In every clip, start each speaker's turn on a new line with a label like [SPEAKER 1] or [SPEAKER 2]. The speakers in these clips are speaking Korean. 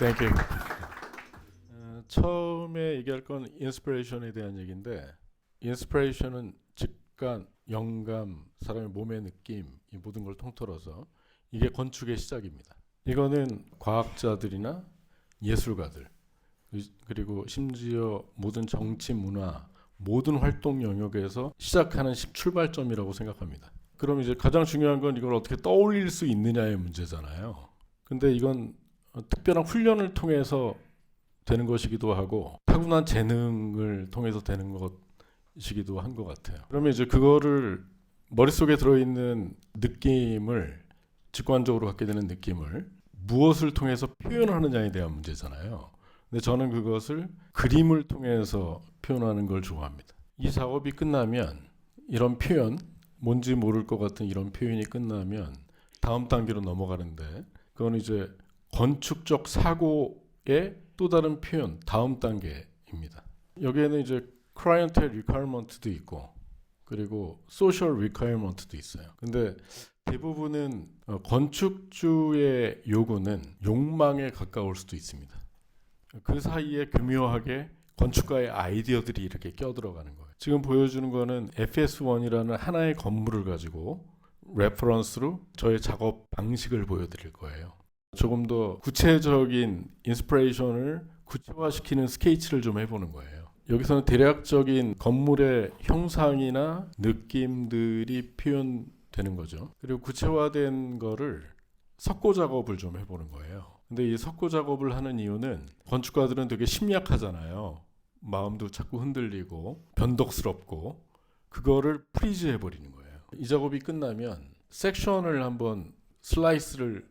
[SPEAKER 1] Thank you. 처음에 얘기할 건 인스피레이션에 대한 얘기인데, 인스피레이션은 직관, 영감, 사람의 몸의 느낌, 이 모든 걸 통틀어서 이게 건축의 시작입니다. 이거는 과학자들이나 예술가들, 그리고 심지어 모든 정치, 문화, 모든 활동 영역에서 시작하는 출발점이라고 생각합니다. 그럼 이제 가장 중요한 건 이걸 어떻게 떠올릴 수 있느냐의 문제잖아요. 근데 이건 특별한 훈련을 통해서 되는 것이기도 하고 타고난 재능을 통해서 되는 것이기도 한 것 같아요. 그러면 이제 그거를 머릿속에 들어있는 느낌을, 직관적으로 갖게 되는 느낌을 무엇을 통해서 표현하느냐에 대한 문제잖아요. 근데 저는 그것을 그림을 통해서 표현하는 걸 좋아합니다. 이 작업이 끝나면 이런 표현, 뭔지 모를 것 같은 이런 표현이 끝나면 다음 단계로 넘어가는데, 그건 이제 건축적 사고의 또 다른 표현, 다음 단계입니다. 여기에는 이제 clientele requirement도 있고, 그리고 social requirement도 있어요. 근데 대부분은 건축주의 요구는 욕망에 가까울 수도 있습니다. 그 사이에 교묘하게 건축가의 아이디어들이 이렇게 껴들어가는 거예요. 지금 보여주는 거는 FS1이라는 하나의 건물을 가지고 레퍼런스로 저의 작업 방식을 보여드릴 거예요. 조금 더 구체적인 인스피레이션을 구체화시키는 스케치를 좀 해보는 거예요. 여기서는 대략적인 건물의 형상이나 느낌들이 표현되는 거죠. 그리고 구체화된 거를 석고 작업을 좀 해보는 거예요. 근데 이 석고 작업을 하는 이유는 건축가들은 되게 심리학하잖아요. 마음도 자꾸 흔들리고 변덕스럽고, 그거를 프리즈 해버리는 거예요. 이 작업이 끝나면 섹션을 한번 슬라이스를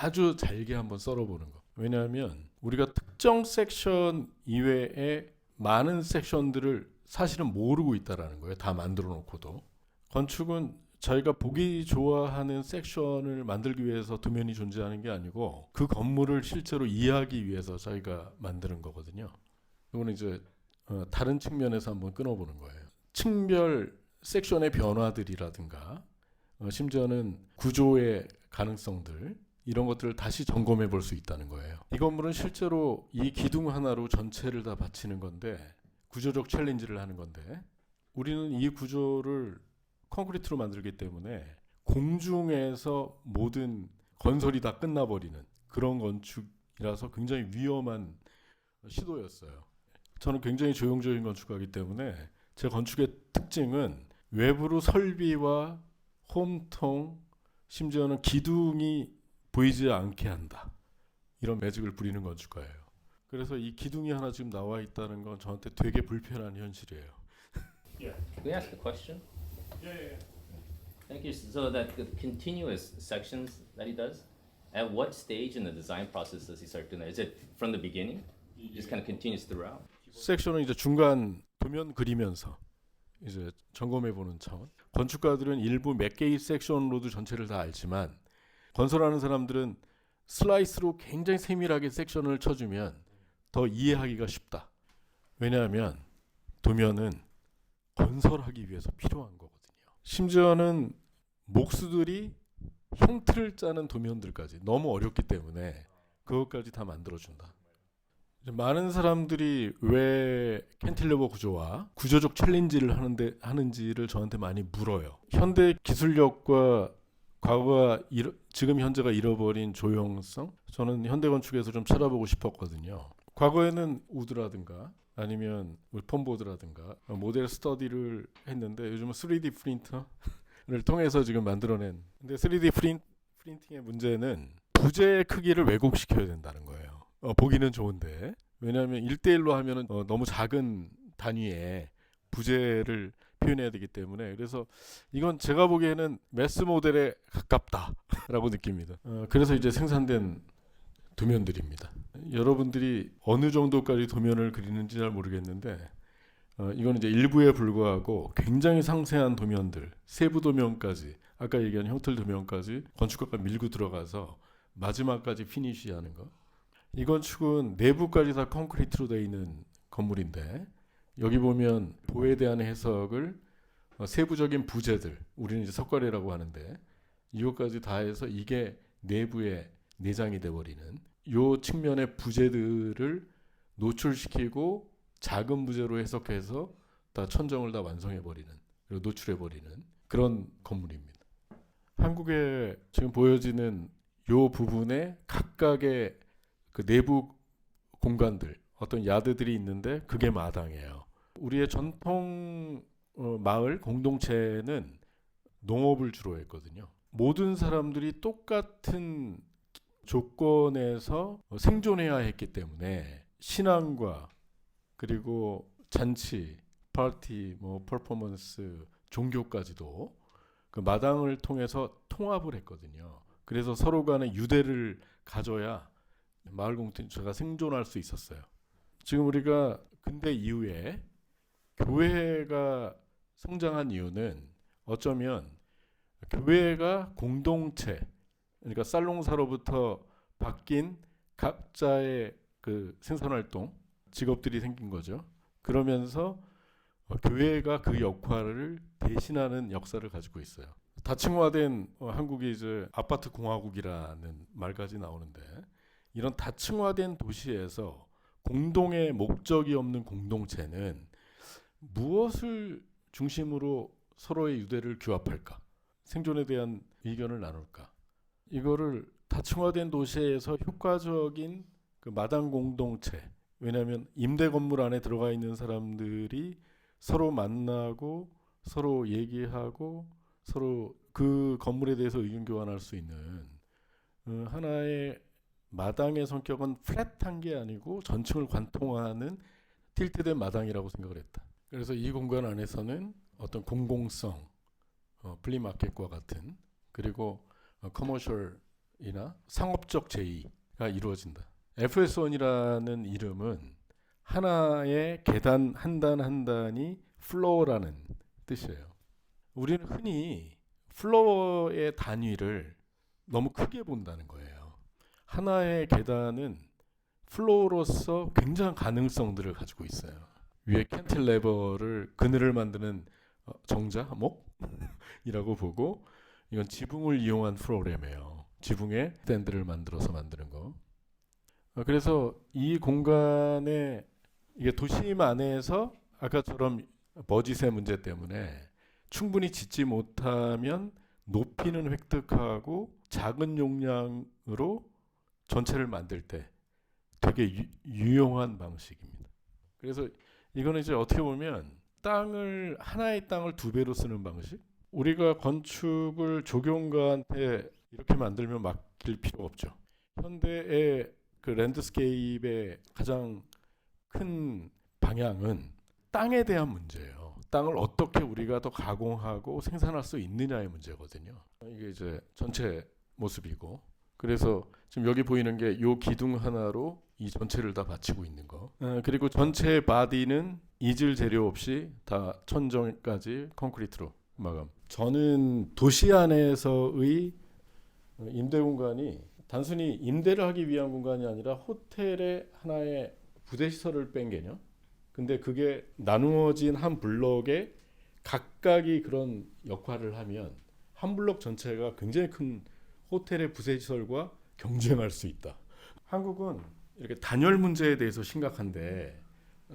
[SPEAKER 1] 아주 잘게 한번 썰어보는 거. 왜냐하면 우리가 특정 섹션 이외에 많은 섹션들을 사실은 모르고 있다라는 거예요. 다 만들어 놓고도. 건축은 저희가 보기 좋아하는 섹션을 만들기 위해서 도면이 존재하는 게 아니고 그 건물을 실제로 이해하기 위해서 저희가 만드는 거거든요. 이거는 이제 다른 측면에서 한번 끊어보는 거예요. 층별 섹션의 변화들이라든가 심지어는 구조의 가능성들, 이런 것들을 다시 점검해 볼 수 있다는 거예요. 이 건물은 실제로 이 기둥 하나로 전체를 다 받치는 건데, 구조적 챌린지를 하는 건데, 우리는 이 구조를 콘크리트로 만들기 때문에 공중에서 모든 건설이 다 끝나버리는 그런 건축이라서 굉장히 위험한 시도였어요. 저는 굉장히 조용조용 건축하기 때문에 제 건축의 특징은 외부로 설비와 홈통, 심지어는 기둥이 보이지 않게 한다, 이런 매직을 부리는 건축가예요. 그래서 이 기둥이 하나 지금 나와 있다는 건 저한테 되게 불편한 현실이에요.
[SPEAKER 2] Can we ask a question?
[SPEAKER 1] Yeah.
[SPEAKER 2] Thank you. So that the continuous sections that he does, at what stage in the design process does he start doing that? Is it from the beginning? Just kind of continues throughout?
[SPEAKER 1] 섹션은 이제 중간 도면 그리면서 이제 점검해 보는 차원. 건축가들은 일부 몇 개의 섹션으로도 전체를 다 알지만, 건설하는 사람들은 슬라이스로 굉장히 세밀하게 섹션을 쳐주면 더 이해하기가 쉽다. 왜냐하면 도면은 건설하기 위해서 필요한 거거든요. 심지어는 목수들이 형틀을 짜는 도면들까지 너무 어렵기 때문에 그것까지 다 만들어준다. 많은 사람들이 왜 캔틸러버 구조와 구조적 챌린지를 하는지를 저한테 많이 물어요. 현대 기술력과 과거가 지금 현재가 잃어버린 조형성, 저는 현대 건축에서 좀 찾아보고 싶었거든요. 과거에는 우드라든가 아니면 펌보드라든가 모델 스터디를 했는데, 요즘은 3D 프린터를 통해서 지금 만들어낸. 근데 3D 프린팅의 문제는 부재의 크기를 왜곡시켜야 된다는 거예요. 보기는 좋은데, 왜냐하면 1대1로 하면은 너무 작은 단위의 부재를 표현해야 되기 때문에, 그래서 이건 제가 보기에는 매스 모델에 가깝다라고 느낍니다. 그래서 이제 생산된 도면들입니다. 여러분들이 어느 정도까지 도면을 그리는지 잘 모르겠는데, 이건 이제 일부에 불과하고 굉장히 상세한 도면들, 세부 도면까지, 아까 얘기한 형틀 도면까지 건축가가 밀고 들어가서 마지막까지 피니쉬하는 거. 이 건축은 내부까지 다 콘크리트로 되어 있는 건물인데, 여기 보면 보에 대한 해석을 세부적인 부재들, 우리는 이제 석가래라고 하는데, 이것까지 다 해서 이게 내부의 내장이 돼버리는 요 측면의 부재들을 노출시키고 작은 부재로 해석해서 다 천정을 다 완성해버리는, 그리고 노출해버리는 그런 건물입니다. 한국에 지금 보여지는 요 부분에 각각의 그 내부 공간들, 어떤 야드들이 있는데 그게 마당이에요. 우리의 전통 마을 공동체는 농업을 주로 했거든요. 모든 사람들이 똑같은 조건에서 생존해야 했기 때문에 신앙과 그리고 잔치, 파티, 뭐 퍼포먼스, 종교까지도 그 마당을 통해서 통합을 했거든요. 그래서 서로 간에 유대를 가져야 마을 공동체가 생존할 수 있었어요. 지금 우리가 근대 이후에 교회가 성장한 이유는 어쩌면 교회가 공동체, 그러니까 살롱사로부터 바뀐 각자의 그 생산활동, 직업들이 생긴 거죠. 그러면서 교회가 그 역할을 대신하는 역사를 가지고 있어요. 다층화된 한국이 이제 아파트 공화국이라는 말까지 나오는데, 이런 다층화된 도시에서 공동의 목적이 없는 공동체는 무엇을 중심으로 서로의 유대를 규합할까? 생존에 대한 의견을 나눌까? 이거를 다층화된 도시에서 효과적인 그 마당 공동체, 왜냐하면 임대 건물 안에 들어가 있는 사람들이 서로 만나고 서로 얘기하고 서로 그 건물에 대해서 의견 교환할 수 있는 하나의 마당의 성격은 플랫한 게 아니고 전층을 관통하는 틸트된 마당이라고 생각을 했다. 그래서 이 공간 안에서는 어떤 공공성, 플리마켓과 같은, 그리고 커머셜이나 상업적 제의가 이루어진다. FS1이라는 이름은 하나의 계단 한 단 한 단이 플로어라는 뜻이에요. 우리는 흔히 플로어의 단위를 너무 크게 본다는 거예요. 하나의 계단은 플로어로서 굉장한 가능성들을 가지고 있어요. 위에 캔틸레버를 그늘을 만드는 정자목이라고 보고, 이건 지붕을 이용한 프로그램이에요. 지붕에 스탠드를 만들어서 만드는 거. 그래서 이 공간에 이게 도심 안에서 아까처럼 버짓의 문제 때문에 충분히 짓지 못하면 높이는 획득하고 작은 용량으로 전체를 만들 때 되게 유용한 방식입니다. 그래서 이거는 이제 어떻게 보면 하나의 땅을 두 배로 쓰는 방식. 우리가 건축을 조경가한테 이렇게 만들면 맡길 필요 없죠. 현대의 그 랜드스케이프의 가장 큰 방향은 땅에 대한 문제예요. 땅을 어떻게 우리가 더 가공하고 생산할 수 있느냐의 문제거든요. 이게 이제 전체 모습이고, 그래서 지금 여기 보이는 게 이 기둥 하나로 이 전체를 다 받치고 있는 거. 그리고 전체 바디는 이질 재료 없이 다 천정까지 콘크리트로 마감. 저는 도시 안에서의 임대 공간이 단순히 임대를 하기 위한 공간이 아니라 호텔의 하나의 부대 시설을 뺀 개념. 근데 그게 나누어진 한 블록에 각각이 그런 역할을 하면 한 블록 전체가 굉장히 큰 호텔의 부대 시설과 경쟁할 수 있다. 한국은 이렇게 단열 문제에 대해서 심각한데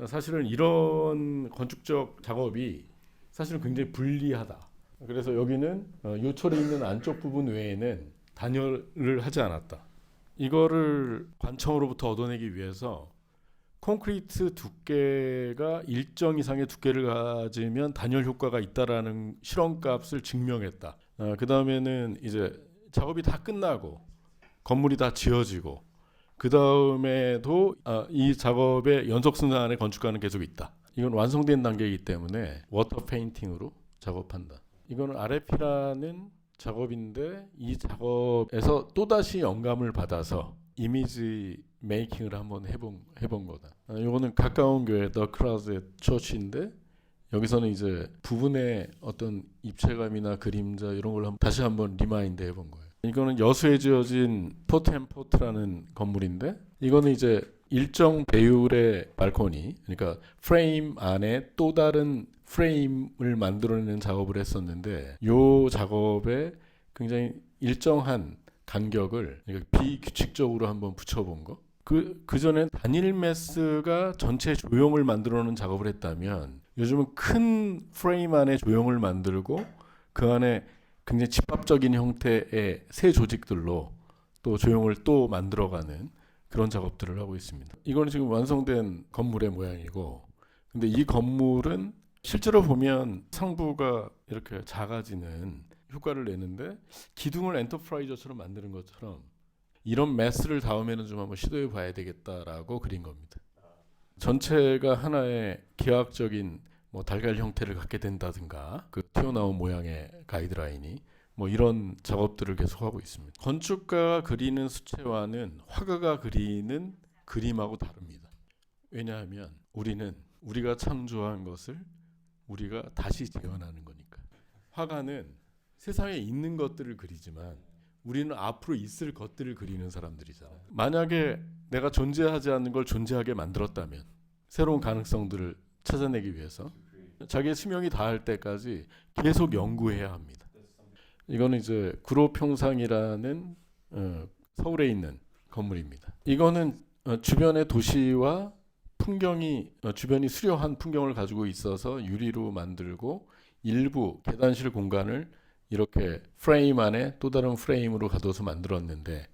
[SPEAKER 1] 사실은 이런 건축적 작업이 사실은 굉장히 불리하다. 그래서 여기는 요철에 있는 안쪽 부분 외에는 단열을 하지 않았다. 이거를 관청으로부터 얻어내기 위해서 콘크리트 두께가 일정 이상의 두께를 가지면 단열 효과가 있다라는 실험값을 증명했다. 그 다음에는 이제 작업이 다 끝나고 건물이 다 지어지고 그 다음에도 이 작업의 연속순환 안에 건축가는 계속 있다. 이건 완성된 단계이기 때문에 워터 페인팅으로 작업한다. 이거는 RFP라는 작업인데 이 작업에서 또다시 영감을 받아서 이미지 메이킹을 한번 해본 거다. 이거는 가까운 교회 더 크라우즈의 처치인데 여기서는 이제 부분의 어떤 입체감이나 그림자 이런 걸 다시 한번 리마인드 해본 거예요. 이거는 여수에 지어진 포트라는 건물인데 이거는 이제 일정 배율의 발코니, 그러니까 프레임 안에 또 다른 프레임을 만들어내는 작업을 했었는데 이 작업에 굉장히 일정한 간격을 비규칙적으로 한번 붙여본 거. 그 전에 단일 매스가 전체 조형을 만들어 놓은 작업을 했다면 요즘은 큰 프레임 안에 조형을 만들고 그 안에 굉장히 집합적인 형태의 새 조직들로 또 조형을 또 만들어가는 그런 작업들을 하고 있습니다. 이건 지금 완성된 건물의 모양이고, 근데 이 건물은 실제로 보면 상부가 이렇게 작아지는 효과를 내는데 기둥을 엔터프라이저처럼 만드는 것처럼 이런 매스를 다음에는 좀 한번 시도해 봐야 되겠다라고 그린 겁니다. 전체가 하나의 기하학적인 뭐 달걀 형태를 갖게 된다든가 그 튀어나온 모양의 가이드라인이 뭐 이런 작업들을 계속하고 있습니다. 건축가가 그리는 수채화는 화가가 그리는 그림하고 다릅니다. 왜냐하면 우리가 창조한 것을 우리가 다시 재현하는 거니까. 화가는 세상에 있는 것들을 그리지만 우리는 앞으로 있을 것들을 그리는 사람들이잖아요. 만약에 내가 존재하지 않는 걸 존재하게 만들었다면 새로운 가능성들을 찾아내기 위해서 자기의 수명이 다할 때까지 계속 연구해야 합니다. 이거는 이제 구로평상이라는 서울에 있는 건물입니다. 이거는 주변의 도시와 풍경이 주변이 수려한 풍경을 가지고 있어서 유리로 만들고 일부 계단실 공간을 이렇게 프레임 안에 또 다른 프레임으로 가둬서 만들었는데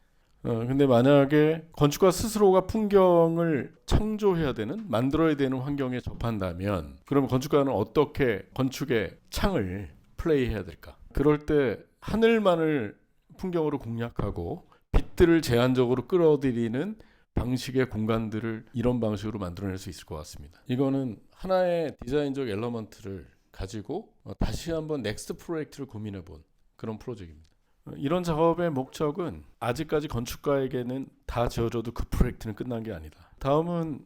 [SPEAKER 1] 근데 만약에 건축가 스스로가 풍경을 창조해야 되는 만들어야 되는 환경에 접한다면 그럼 건축가는 어떻게 건축의 창을 플레이해야 될까? 그럴 때 하늘만을 풍경으로 공략하고 빛들을 제한적으로 끌어들이는 방식의 공간들을 이런 방식으로 만들어낼 수 있을 것 같습니다. 이거는 하나의 디자인적 엘러먼트를 가지고 다시 한번 넥스트 프로젝트를 고민해 본 그런 프로젝트입니다. 이런 작업의 목적은 아직까지 건축가에게는 다 지어져도 그 프로젝트는 끝난 게 아니다. 다음은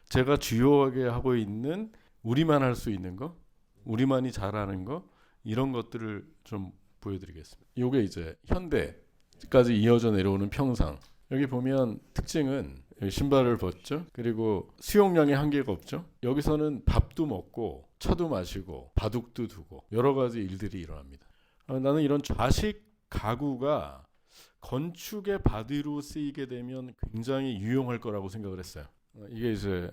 [SPEAKER 1] 제가 주요하게 하고 있는 우리만 할 수 있는 거, 우리만이 잘하는 거 이런 것들을 좀 보여드리겠습니다. 이게 이제 현대까지 이어져 내려오는 평상. 여기 보면 특징은 신발을 벗죠. 그리고 수용량의 한계가 없죠. 여기서는 밥도 먹고 차도 마시고 바둑도 두고 여러 가지 일들이 일어납니다. 나는 이런 좌식 가구가 건축의 바디로 쓰이게 되면 굉장히 유용할 거라고 생각을 했어요. 이게 이제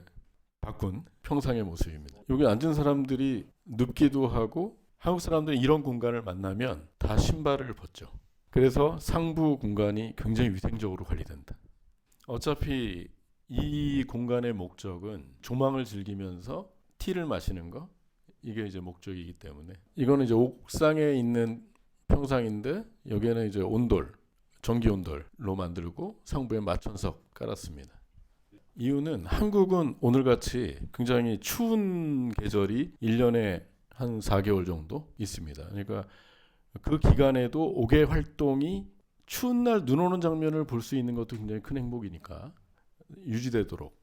[SPEAKER 1] 바꾼 평상의 모습입니다. 여기 앉은 사람들이 눕기도 하고 한국 사람들이 이런 공간을 만나면 다 신발을 벗죠. 그래서 상부 공간이 굉장히 위생적으로 관리된다. 어차피 이 공간의 목적은 조망을 즐기면서 티를 마시는 거 이게 이제 목적이기 때문에 이거는 이제 옥상에 있는 평상인데 여기에는 이제 온돌, 전기 온돌로 만들고 상부에 마천석 깔았습니다. 이유는 한국은 오늘같이 굉장히 추운 계절이 1년에 한 4개월 정도 있습니다. 그러니까 그 기간에도 옥외 활동이 추운 날 눈 오는 장면을 볼 수 있는 것도 굉장히 큰 행복이니까 유지되도록.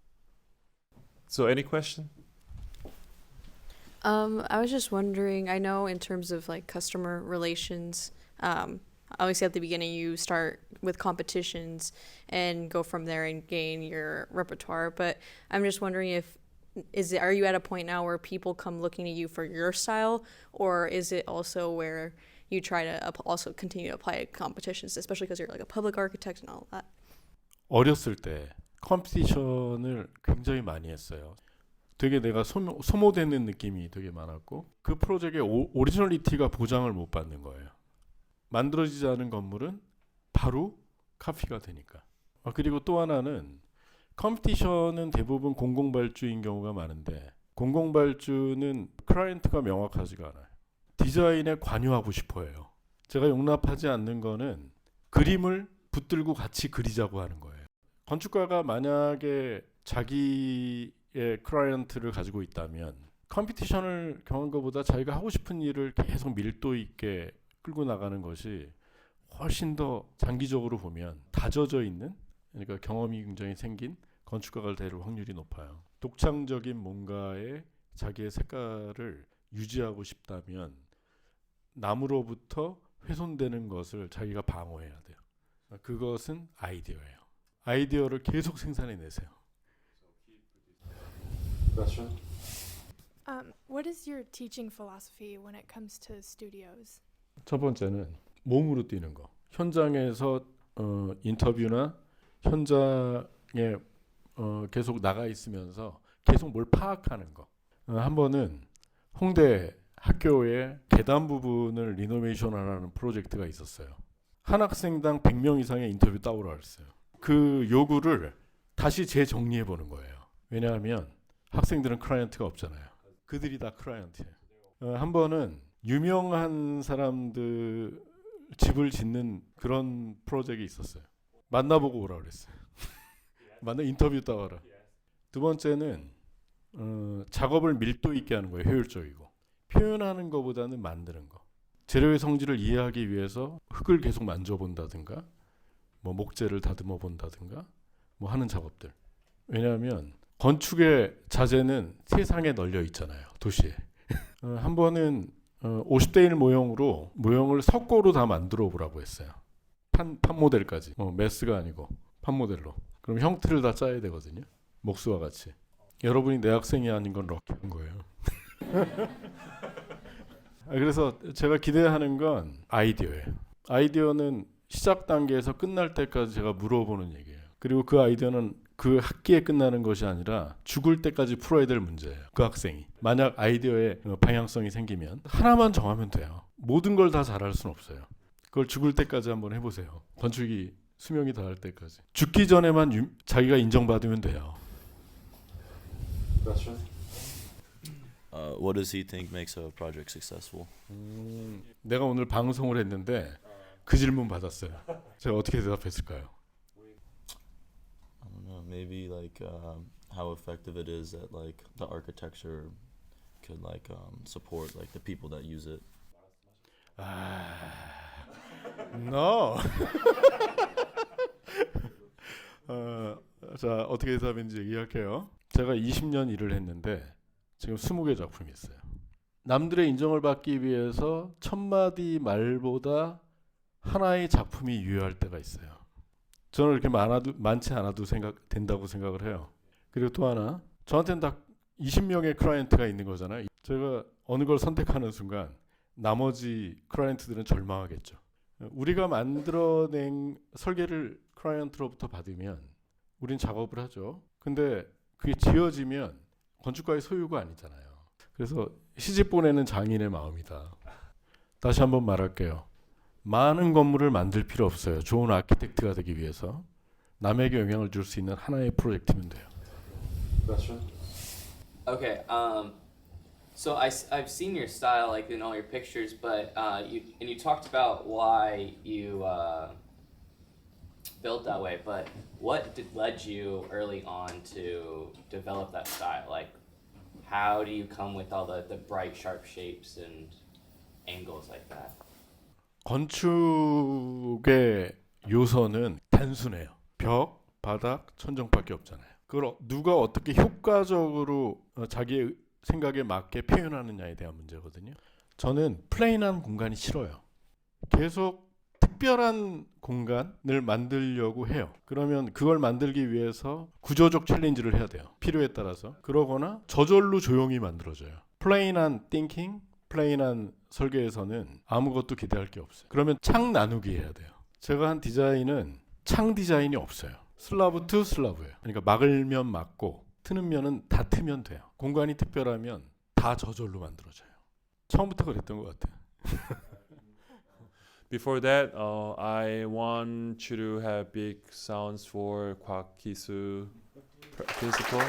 [SPEAKER 3] So any question?
[SPEAKER 4] I was just wondering, I know in terms of like customer relations, obviously at the beginning you start with competitions and go from there and gain your repertoire, but I'm just wondering are you at a point now where people come looking to you for your style, or is it also where you try to also continue to apply to competitions, especially because you're like a public architect and all of that?
[SPEAKER 1] 어렸을 때 컴피티션을 굉장히 많이 했어요. 되게 내가 소모되는 느낌이 되게 많았고 그 프로젝트의 오리지널리티가 보장을 못 받는 거예요. 만들어지지 않은 건물은 바로 카피가 되니까. 그리고 또 하나는 컴피티션은 대부분 공공발주인 경우가 많은데 공공발주는 클라이언트가 명확하지가 않아요. 디자인에 관여하고 싶어해요. 제가 용납하지 않는 거는 그림을 붙들고 같이 그리자고 하는 거예요. 건축가가 만약에 자기의 클라이언트를 가지고 있다면 컴피티션을 경한 것보다 자기가 하고 싶은 일을 계속 밀도 있게 끌고 나가는 것이 훨씬 더 장기적으로 보면 다져져 있는 그러니까 경험이 굉장히 생긴 건축가가 될 확률이 높아요. 독창적인 뭔가에 자기의 색깔을 유지하고 싶다면 남으로부터 훼손되는 것을 자기가 방어해야 돼요. 그것은 아이디어예요. 아이디어를 계속 생산해내세요.
[SPEAKER 3] Question?
[SPEAKER 5] What is your teaching philosophy when it comes to studios?
[SPEAKER 1] 첫 번째는 몸으로 뛰는 거. 현장에서 인터뷰나 현장에 계속 나가 있으면서 계속 뭘 파악하는 거. 한 번은 홍대 학교의 계단 부분을 리노베이션하는 프로젝트가 있었어요. 한 학생당 100명 이상의 인터뷰 따오라 했어요. 그 요구를 다시 재정리해 보는 거예요. 왜냐하면 학생들은 클라이언트가 없잖아요. 그들이 다 클라이언트예요. 한 번은 유명한 사람들 집을 짓는 그런 프로젝트가 있었어요. 만나보고 오라 그랬어요. 만나 인터뷰 따와라. 두 번째는 작업을 밀도 있게 하는 거예요. 효율적이고. 표현하는 것보다는 만드는 거. 재료의 성질을 이해하기 위해서 흙을 계속 만져본다든가 뭐 목재를 다듬어 본다든가 뭐 하는 작업들. 왜냐하면 건축의 자재는 세상에 널려 있잖아요. 도시에. 한 번은 50대 1 모형을 석고로 다 만들어 보라고 했어요. 판 모델까지. 메스가 아니고 판 모델로. 그럼 형태를 다 짜야 되거든요. 목수와 같이. 여러분이 내 학생이 아닌 건 럭키한 거예요. 그래서 제가 기대하는 건 아이디어예요. 아이디어는 시작 단계에서 끝날 때까지 제가 물어보는 얘기예요. 그리고 그 아이디어는 그 학기에 끝나는 것이 아니라 죽을 때까지 풀어야 될 문제예요. 그 학생이. 만약 아이디어에 방향성이 생기면 하나만 정하면 돼요. 모든 걸 다 잘할 수는 없어요. 그걸 죽을 때까지 한번 해보세요. 건축이 수명이 다할 때까지. 죽기 전에만 자기가 인정받으면 돼요.
[SPEAKER 3] Question?
[SPEAKER 6] What does he think makes a project successful?
[SPEAKER 1] 내가 오늘 방송을 했는데 그 질문 받았어요. 제가 어떻게 대답했을까요?
[SPEAKER 6] I don't know. Maybe like how effective it is that like the architecture could like support like the people that use it.
[SPEAKER 1] No. 자, 어떻게 대답했는지 얘기할게요. 제가 20년 일을 했는데 지금 20개 작품이 있어요. 남들의 인정을 받기 위해서 1000마디 말보다 하나의 작품이 유효할 때가 있어요. 저는 그렇게 많지 않아도 된다고 생각을 해요. 그리고 또 하나, 저한테는 딱 20명의 클라이언트가 있는 거잖아요. 제가 어느 걸 선택하는 순간 나머지 클라이언트들은 절망하겠죠. 우리가 만들어낸 설계를 클라이언트로부터 받으면 우린 작업을 하죠. 근데 그게 지어지면 건축가의 소유가 아니잖아요. 그래서 시집 보내는 장인의 마음이다. 다시 한번 말할게요. 많은 건물을 만들 필요 없어요. 좋은 아키텍트가 되기 위해서. 남에게 영향을 줄 수 있는 하나의 프로젝트면 돼요.
[SPEAKER 3] Question?
[SPEAKER 7] Okay. So I've seen your style like in all your pictures, but you talked about why you built that way. But what led you early on to develop that style? Like, how do you come with all the bright, sharp shapes and angles like that?
[SPEAKER 1] 건축의 요소는 단순해요. 벽, 바닥, 천정밖에 없잖아요. 그걸 누가 어떻게 효과적으로 자기의 생각에 맞게 표현하느냐에 대한 문제거든요. 저는 플레인한 공간이 싫어요. 계속 특별한 공간을 만들려고 해요. 그러면 그걸 만들기 위해서 구조적 챌린지를 해야 돼요. 필요에 따라서. 그러거나 저절로 조용히 만들어져요. 플레인한 띵킹, 플레인한 설계에서는 아무것도 기대할 게 없어요. 그러면 창 나누기 해야 돼요. 제가 한 디자인은 창 디자인이 없어요. 슬라브 투 슬라브예요. 그러니까 막을 면 막고 트는 면은 다 트면 돼요. 공간이 특별하면 다 저절로 만들어져요. 처음부터 그랬던 것 같아요.
[SPEAKER 3] Before that, I want you to have big sounds for Kwak Kisu principle.